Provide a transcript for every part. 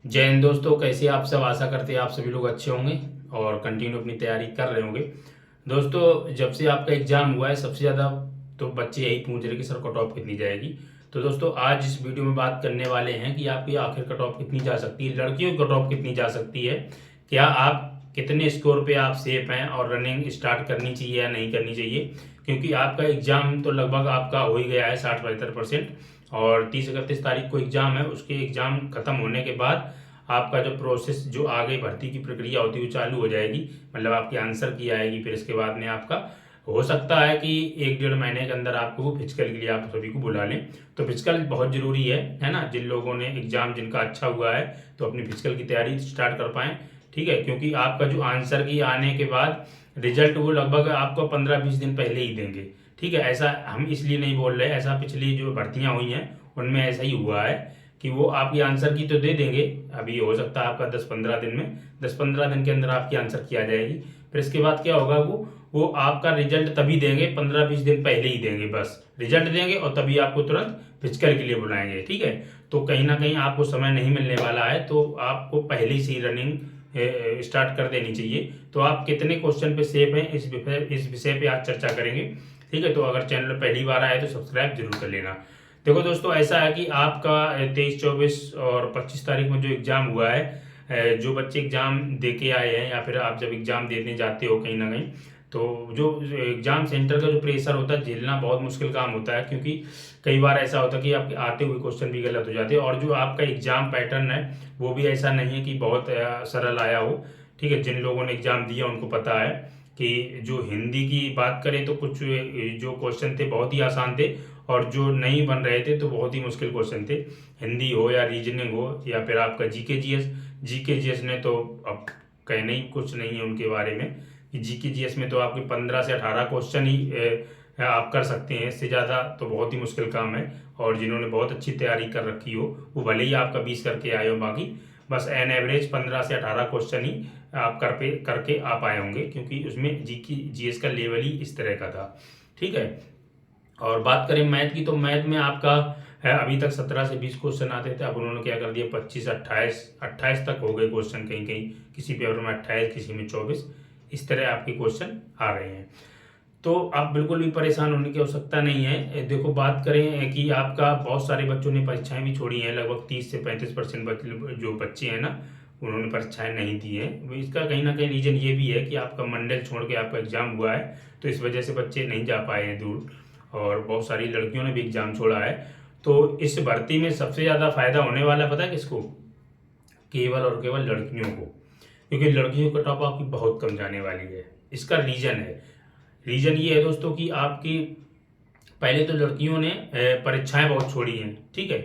जय हिंद दोस्तों, कैसे आप सब। आशा करते हैं आप सभी लोग अच्छे होंगे और कंटिन्यू अपनी तैयारी कर रहे होंगे। दोस्तों, जब से आपका एग्जाम हुआ है सबसे ज़्यादा तो बच्चे यही पूछ रहे कि सर कट ऑफ कितनी जाएगी। तो दोस्तों, आज इस वीडियो में बात करने वाले हैं कि आपकी आखिर कट ऑफ कितनी जा सकती है, लड़कियों की कट ऑफ कितनी जा सकती है, क्या आप कितने स्कोर पे आप सेफ हैं और रनिंग स्टार्ट करनी चाहिए या नहीं करनी चाहिए। क्योंकि आपका एग्जाम तो लगभग आपका हो ही गया है 60-75%, और 30-31 तारीख को एग्जाम है। उसके एग्जाम खत्म होने के बाद आपका जो प्रोसेस, जो आगे भर्ती की प्रक्रिया होती है वो चालू हो जाएगी। मतलब आपकी आंसर की आएगी, फिर इसके बाद में आपका हो सकता है कि 1-1.5 महीने के अंदर आपको फिजिकल के लिए आप सभी को बुला लें। तो फिजिकल बहुत ज़रूरी है ना। जिन लोगों ने एग्जाम जिनका अच्छा हुआ है तो अपनी फिजिकल की तैयारी स्टार्ट कर पाएँ। ठीक है, क्योंकि आपका जो आंसर की आने के बाद रिजल्ट वो लगभग आपको 15-20 दिन पहले ही देंगे। ठीक है, ऐसा हम इसलिए नहीं बोल रहे, ऐसा पिछली जो भर्तियां हुई हैं उनमें ऐसा ही हुआ है कि वो आपकी आंसर की तो दे देंगे। अभी हो सकता है आपका 10-15 दिन में, 10-15 दिन के अंदर आपकी आंसर की आ जाएगी। फिर इसके बाद क्या होगा, वो आपका रिजल्ट तभी देंगे, 15-20 दिन पहले ही देंगे। बस रिजल्ट देंगे और तभी आपको तुरंत फिजिकल के लिए बुलाएंगे। ठीक है, तो कहीं ना कहीं आपको समय नहीं मिलने वाला है, तो आपको पहले से ही रनिंग स्टार्ट कर देनी चाहिए। तो आप कितने क्वेश्चन पे सेफ हैं, इस विषय पे आज चर्चा करेंगे। ठीक है, तो अगर चैनल पहली बार आए तो सब्सक्राइब जरूर कर लेना। देखो दोस्तों, ऐसा है कि आपका 23-24 और 25 तारीख में जो एग्ज़ाम हुआ है, जो बच्चे एग्ज़ाम दे के आए हैं या फिर आप जब एग्ज़ाम देने जाते हो कहीं ना कहीं, तो जो एग्ज़ाम सेंटर का जो प्रेशर होता है झेलना बहुत मुश्किल काम होता है। क्योंकि कई बार ऐसा होता है कि आपके आते हुए क्वेश्चन भी गलत हो जाते हैं, और जो आपका एग्ज़ाम पैटर्न है वो भी ऐसा नहीं है कि बहुत सरल आया हो। ठीक है, जिन लोगों ने एग्ज़ाम दिया उनको पता है कि जो हिंदी की बात करें तो कुछ जो क्वेश्चन थे बहुत ही आसान थे, और जो नहीं बन रहे थे तो बहुत ही मुश्किल क्वेश्चन थे। हिंदी हो या रीजनिंग हो या फिर आपका जीके जीएस। जीके जीएस ने तो अब कहना ही कुछ नहीं है उनके बारे में, कि जीके जीएस में तो आपके 15 से 18 क्वेश्चन ही आप कर सकते हैं। इससे ज़्यादा तो बहुत ही मुश्किल काम है। और जिन्होंने बहुत अच्छी तैयारी कर रखी हो वो भले ही आपका 20 करके आए हो, बाकी बस एन एवरेज 15 से 18 क्वेश्चन ही आप करके आ पाए होंगे, क्योंकि उसमें जीके जीएस का लेवल ही इस तरह का था। ठीक है, और बात करें मैथ की, तो मैथ में आपका है अभी तक 17 से 20 क्वेश्चन आते थे। अब उन्होंने क्या कर दिया, 25, 28 तक हो गए क्वेश्चन। कहीं कहीं किसी पेपर में 28, किसी में 24, इस तरह आपके क्वेश्चन आ रहे हैं। तो आप बिल्कुल भी परेशान होने की आवश्यकता नहीं है। देखो, बात करें कि आपका बहुत सारे बच्चों ने परीक्षाएं भी छोड़ी हैं, लगभग 30 से 35% जो बच्चे हैं ना उन्होंने परीक्षाएं नहीं दी है। इसका कहीं ना कहीं रीजन ये भी है कि आपका मंडल छोड़ के आपका एग्जाम हुआ है, तो इस वजह से बच्चे नहीं जा पाए हैं दूर। और बहुत सारी लड़कियों ने भी एग्जाम छोड़ा है। तो इस भर्ती में सबसे ज़्यादा फायदा होने वाला है पता है किसको, केवल और केवल लड़कियों को। क्योंकि लड़कियों का टॉप आपकी बहुत कम जाने वाली है। इसका रीजन है, रीजन ये है दोस्तों कि आपकी पहले तो लड़कियों ने परीक्षाएं बहुत छोड़ी हैं। ठीक है,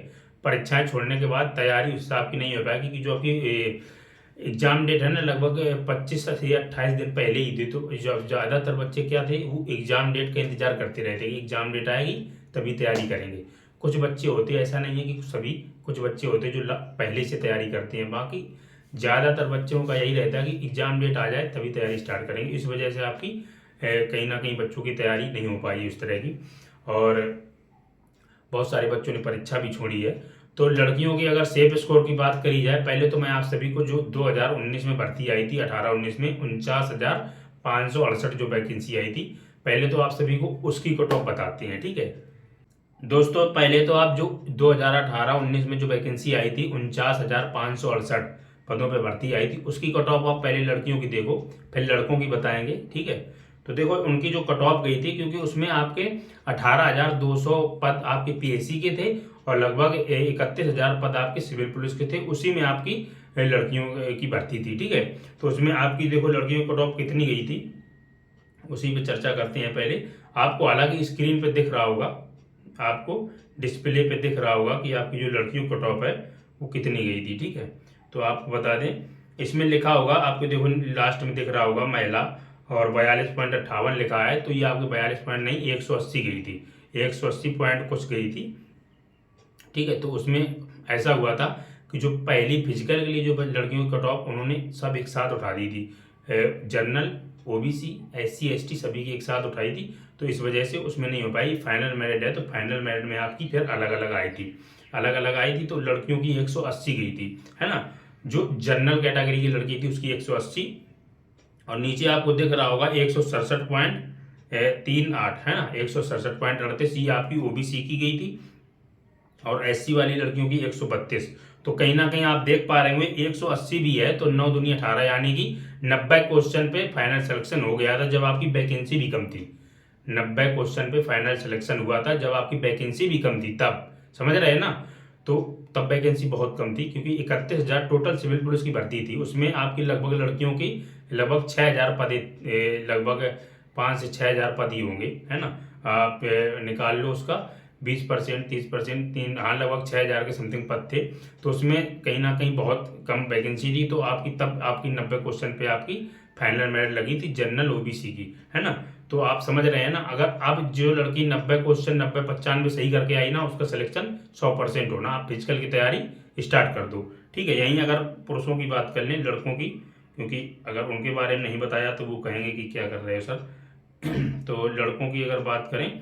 परीक्षाएं छोड़ने के बाद तैयारी उस हिसाब की नहीं हो पाएगी, क्योंकि जो आपकी एग्जाम डेट है ना लगभग 25 से 28 दिन पहले ही थी। तो ज़्यादातर बच्चे क्या थे, वो एग्जाम डेट का इंतजार करते रहते कि एग्जाम डेट आएगी तभी तैयारी करेंगे। कुछ बच्चे होते हैं, ऐसा नहीं है कि सभी, कुछ बच्चे होते हैं जो पहले से तैयारी करते हैं। बाकी ज़्यादातर बच्चों का यही रहता है कि एग्जाम डेट आ जाए तभी तैयारी स्टार्ट करेंगे। इस वजह से आपकी कहीं ना कहीं बच्चों की तैयारी नहीं हो पाई उस तरह की। और बहुत सारे बच्चों ने परीक्षा भी छोड़ी है। तो लड़कियों की अगर सेफ स्कोर की बात करी जाए, पहले तो मैं आप सभी को जो 2019 में भर्ती आई थी, 18-19 में 49,568 जो वैकेंसी आई थी, पहले तो आप सभी को उसकी कट ऑफ बताते हैं। ठीक है दोस्तों, पहले तो आप जो 2018-19 में जो वैकेंसी आई थी 49,568 पदों पे भर्ती आई थी, उसकी कट ऑफ आप पहले लड़कियों की देखो, फिर लड़कों की बताएंगे। ठीक है, तो देखो उनकी जो कट ऑफ गई थी, क्योंकि उसमें आपके 18,200 पद आपके पीएससी के थे और लगभग 31,000 पद आपके सिविल पुलिस के थे। उसी में आपकी लड़कियों की भर्ती थी। ठीक है, तो उसमें आपकी देखो लड़कियों की कट ऑफ कितनी गई थी, उसी पे चर्चा करते हैं। पहले आपको हालांकि स्क्रीन पे दिख रहा होगा, आपको डिस्प्ले पे दिख रहा होगा कि आपकी जो लड़कियों का टॉप है वो कितनी गई थी। ठीक है, तो आपको बता दें, इसमें लिखा होगा आपको, देखो लास्ट में दिख रहा होगा महिला, और 42.58 लिखा है। तो ये आपकी 42 पॉइंट नहीं, 180 गई थी, 180 पॉइंट कुछ गई थी। ठीक है, तो उसमें ऐसा हुआ था कि जो पहली फिजिकल के लिए जो लड़कियों की कट ऑफ उन्होंने सब एक साथ उठा दी थी, जनरल, ओबीसी, एससी एसटी सभी की एक साथ उठाई थी। तो इस वजह से उसमें नहीं हो पाई। फाइनल मेरिट है तो फाइनल मेरिट में आपकी फिर अलग अलग आई थी, अलग अलग आई थी। तो लड़कियों की 180 गई थी, है ना। जो जनरल कैटेगरी की लड़की थी उसकी 180, और नीचे आपको दिख रहा होगा 167.38 है ना, 167.38 ये आपकी ओबीसी की गई थी, और एससी वाली लड़कियों की 132। तो कहीं ना कहीं आप देख पा रहे होंगे 180 भी है तो 9 दूनी 18, यानी कि 90 क्वेश्चन पे फाइनल सिलेक्शन हो गया था जब आपकी वैकेंसी भी कम थी। 90 क्वेश्चन पे फाइनल सिलेक्शन हुआ था जब आपकी वैकेंसी भी कम थी, तब समझ रहे हैं ना। तो तब वैकेंसी बहुत कम थी, क्योंकि 31,000 टोटल सिविल पुलिस की भर्ती थी, उसमें आपकी लगभग लड़कियों की लगभग 6,000 पद, लगभग 5 से 6,000 पद ही होंगे, है ना। आप निकाल लो उसका 20%, 30%, तीन, हाँ लगभग 6,000 के समथिंग पद थे। तो उसमें कहीं ना कहीं बहुत कम वैकेंसी थी, तो आपकी तब आपकी 90 क्वेश्चन पे आपकी फाइनल मेरिट लगी थी जनरल ओबीसी की, है ना। तो आप समझ रहे हैं ना, अगर अब जो लड़की 90 क्वेश्चन 90-95 सही करके आई ना, उसका सिलेक्शन 100% होना। आप फिजिकल की तैयारी स्टार्ट कर दो, ठीक है। यहीं अगर पुरुषों की बात कर लें, लड़कों की, क्योंकि अगर उनके बारे में नहीं बताया तो वो कहेंगे कि क्या कर रहे हो सर। तो लड़कों की अगर बात करें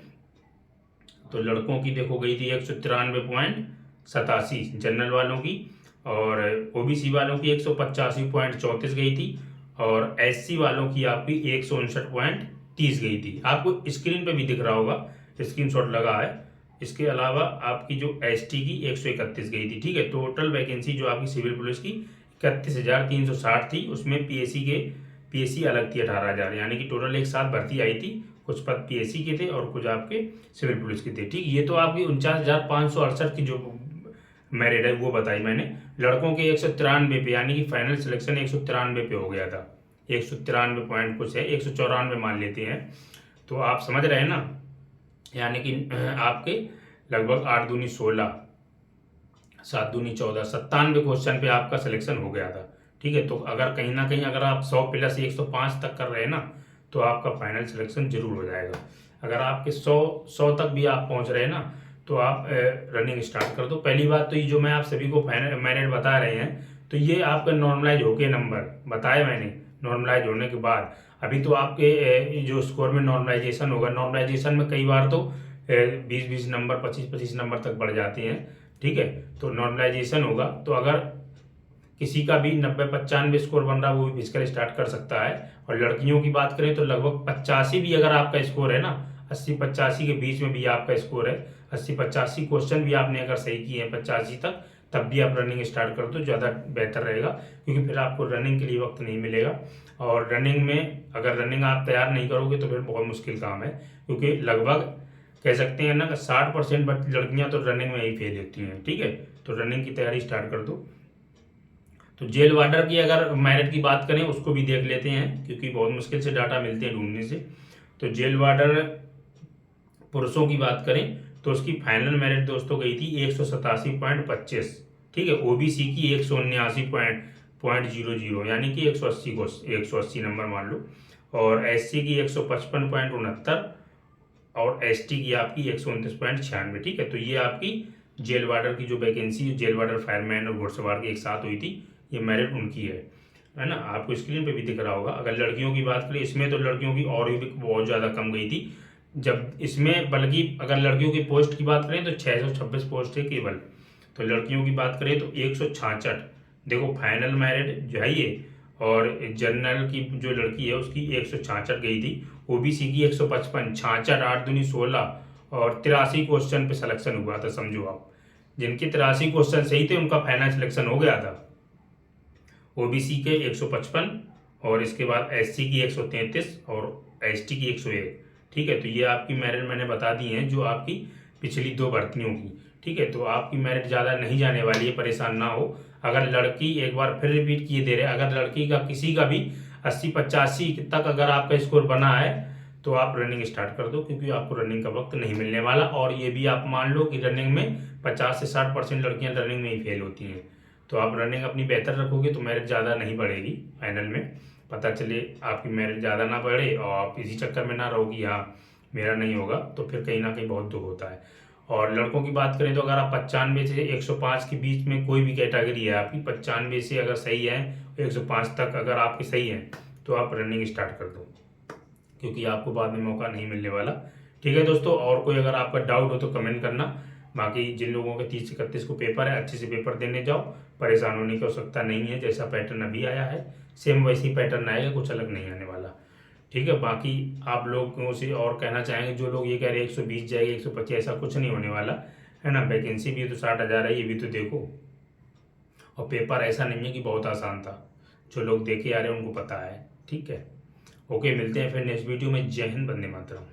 तो लड़कों की देखो गई थी 193.87 जनरल वालों की, और ओबीसी वालों की 185.34 गई थी, और एससी वालों की आपकी 159.30 गई थी। आपको स्क्रीन पे भी दिख रहा होगा, स्क्रीनशॉट लगा है। इसके अलावा आपकी जो एसटी की 131 गई थी, ठीक है। टोटल वैकेंसी जो आपकी सिविल पुलिस की 31,360 थी, उसमें पीएससी अलग थी 18,000, यानी कि टोटल एक साथ भर्ती आई थी। कुछ पद पीएससी के थे और कुछ आपके सिविल पुलिस के थे, ठीक। ये तो आपकी 49,568 की जो मेरिट है वो बताई मैंने। लड़कों के 193 पे, यानी कि फाइनल सिलेक्शन 193 पे हो गया था, 193 पॉइंट कुछ है, 194 मान लेते हैं। तो आप समझ रहे हैं ना, यानी कि आपके लगभग 8 दूनी 16, 7 दूनी 14, 97 क्वेश्चन पे आपका सिलेक्शन हो गया था, ठीक है। तो अगर कहीं ना कहीं अगर आप 100 प्लस 105 तक कर रहे हैं ना, तो आपका फाइनल सिलेक्शन जरूर हो जाएगा। अगर आपके 100 तक भी आप पहुंच रहे हैं ना, तो आप रनिंग स्टार्ट कर दो। पहली बात तो ये जो मैं आप सभी को फाइनल मेरिट बता रहे हैं, तो ये आपका नॉर्मलाइज होके नंबर बताए मैंने, नॉर्मलाइज होने के बाद अभी तो आपके जो स्कोर में नॉर्मलाइजेशन होगा, नॉर्मलाइजेशन में कई बार तो 20-20 नंबर, 25-25 नंबर तक बढ़ जाते हैं, ठीक है। तो नॉर्मलाइजेशन होगा, तो अगर किसी का भी 90-95 स्कोर बन रहा है वो भी फिजिकल स्टार्ट कर सकता है। और लड़कियों की बात करें तो लगभग 85 भी अगर आपका स्कोर है ना, 80-85 के बीच में भी आपका स्कोर है, 80-85 क्वेश्चन भी आपने अगर सही किए हैं 85 तक, तब भी आप रनिंग स्टार्ट कर दो, ज़्यादा बेहतर रहेगा, क्योंकि फिर आपको रनिंग के लिए वक्त नहीं मिलेगा। और रनिंग में अगर रनिंग आप तैयार नहीं करोगे तो फिर बहुत मुश्किल काम है, क्योंकि लगभग कह सकते हैं ना कि 60% लड़कियां तो रनिंग में ही फेल होती हैं, ठीक है। तो रनिंग की तैयारी स्टार्ट कर दो। तो जेल वार्डर की अगर मेरिट की बात करें उसको भी देख लेते हैं, क्योंकि बहुत मुश्किल से डाटा मिलते हैं ढूंढने से। तो जेल वार्डर पुरुषों की बात करें तो उसकी फाइनल मेरिट दोस्तों गई थी 187.25, ठीक है। ओबीसी की 179.00, यानी कि 180 को 180 नंबर मान लो, और एससी की 155.69, और एसटी की आपकी 129.96, ठीक है। तो ये आपकी जेल वार्डर की जो वैकेंसी, जेल वार्डर फायरमैन और घुड़सवार की एक साथ हुई थी, ये मेरिट उनकी है ना। आपको स्क्रीन पे भी दिख रहा होगा। अगर लड़कियों की बात करें, इसमें तो लड़कियों की और भी बहुत ज़्यादा कम गई थी, जब इसमें बल्कि अगर लड़कियों की पोस्ट की बात करें तो 626 पोस्ट है केवल। तो लड़कियों की बात करें तो 166, देखो फाइनल मेरिट जो है ये, और जनरल की जो लड़की है उसकी 166 गई थी, ओबीसी की 155, 66, 8 दूनी 16, और 83 क्वेश्चन पे सिलेक्शन हुआ था। समझो आप, जिनके 83 क्वेश्चन सही थे उनका फाइनल सिलेक्शन हो गया था। ओबीसी के 155, और इसके बाद एससी की 133, और एसटी की 101, ठीक है। तो ये आपकी मेरिट मैंने बता दी है जो आपकी पिछली 2 भर्तियों की, ठीक है। तो आपकी मेरिट ज़्यादा नहीं जाने वाली है, परेशान ना हो। अगर लड़की एक बार फिर रिपीट किए दे रहे, अगर लड़की का किसी का भी 80-85 तक अगर आपका स्कोर बना है तो आप रनिंग स्टार्ट कर दो, क्योंकि आपको रनिंग का वक्त नहीं मिलने वाला। और ये भी आप मान लो कि रनिंग में 50 से 60% लड़कियां रनिंग में ही फेल होती हैं। तो आप रनिंग अपनी बेहतर रखोगे तो मेरिट ज़्यादा नहीं बढ़ेगी फाइनल में। पता चले आपकी मेरिट ज़्यादा ना बढ़े और आप इसी चक्कर में ना रहो कि हाँ मेरा नहीं होगा, तो फिर कहीं ना कहीं बहुत दुख होता है। और लड़कों की बात करें तो अगर आप 95 से 105 के बीच में कोई भी कैटेगरी है आपकी, 95 से अगर सही है 105 तक अगर आपकी सही है, तो आप रनिंग स्टार्ट कर दो, क्योंकि आपको बाद में मौका नहीं मिलने वाला, ठीक है दोस्तों। और कोई अगर आपका डाउट हो तो कमेंट करना। बाकी जिन लोगों के 30 से 31 को पेपर है, अच्छे से पेपर देने जाओ। परेशान होने की आवश्यकता नहीं है। जैसा पैटर्न अभी आया है सेम वैसी पैटर्न आएगा, कुछ अलग नहीं आने वाला। ठीक है, बाकी आप लोगों से और कहना चाहेंगे जो लोग ये कह रहे हैं 120 जाएगी 125, ऐसा कुछ नहीं होने वाला है ना। वैकेंसी भी तो 60,000 है, ये भी तो देखो। और पेपर ऐसा नहीं है कि बहुत आसान था, जो लोग देखे आ रहे हैं उनको पता है। ठीक है, ओके, मिलते हैं फिर नेक्स्ट वीडियो में। जय हिंद, वंदे मातरम।